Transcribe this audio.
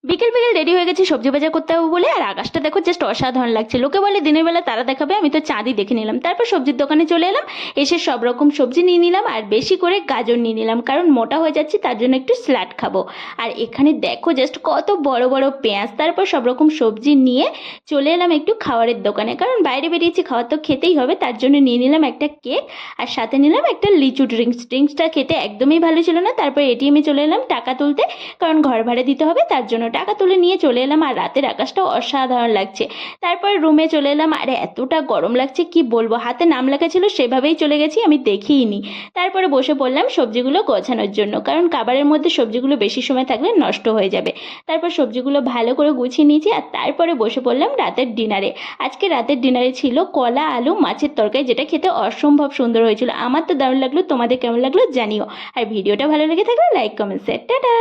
বিকেল বিকেল রেডি হয়ে গেছি সবজি বাজার করতে হবে বলে। আর আকাশটা দেখো জাস্ট অসাধারণ লাগছে। লোকে বলে দিনের বেলা তারা দেখাবে, আমি তো চাঁদই দেখে নিলাম। তারপর সবজির দোকানে চলে এলাম, এসে সব রকম সবজি নিয়ে নিলাম আর বেশি করে গাজর নিয়ে নিলাম, কারণ মোটা হয়ে যাচ্ছি তার জন্য একটু স্যালাড খাবো। আর এখানে দেখো জাস্ট কত বড় বড় পেঁয়াজ। তারপর সব রকম সবজি নিয়ে চলে এলাম একটু খাবারের দোকানে, কারণ বাইরে বেরিয়েছি, খাওয়ার তো খেতেই হবে। তার জন্য নিয়ে নিলাম একটা কেক আর সাথে নিলাম একটা লিচু ড্রিঙ্কস। ড্রিঙ্কসটা খেতে একদমই ভালো ছিল না। তারপর এটিএমে চলে এলাম টাকা তুলতে, কারণ ঘর ভাড়া দিতে হবে, তার জন্য টাকা তুলে নিয়ে চলে এলাম। আর রাতের আকাশটাও অসাধারণ লাগছে। তারপর রুমে চলে এলাম, আর এতটা গরম লাগছে কি বলবো, হাতে নাম লেখা ছিল সেভাবেই চলে গেছি, আমি দেখিইনি। তারপরে বসে পড়লাম সবজিগুলো গোছানোর জন্য, কারণ খাবারের মধ্যে সবজিগুলো বেশি সময় থাকলে নষ্ট হয়ে যাবে। তারপর সবজিগুলো ভালো করে গুছিয়ে নিয়েছি আর তারপরে বসে পড়লাম রাতের ডিনারে। আজকে রাতের ডিনারে ছিল কলা আলু মাছের তরকারি, যেটা খেতে অসম্ভব সুন্দর হয়েছিল। আমার তো দারুণ লাগলো, তোমাদের কেমন লাগলো জানিও। আর ভিডিওটা ভালো লেগে থাকলে লাইক কমেন্ট শেয়ার, টাটা।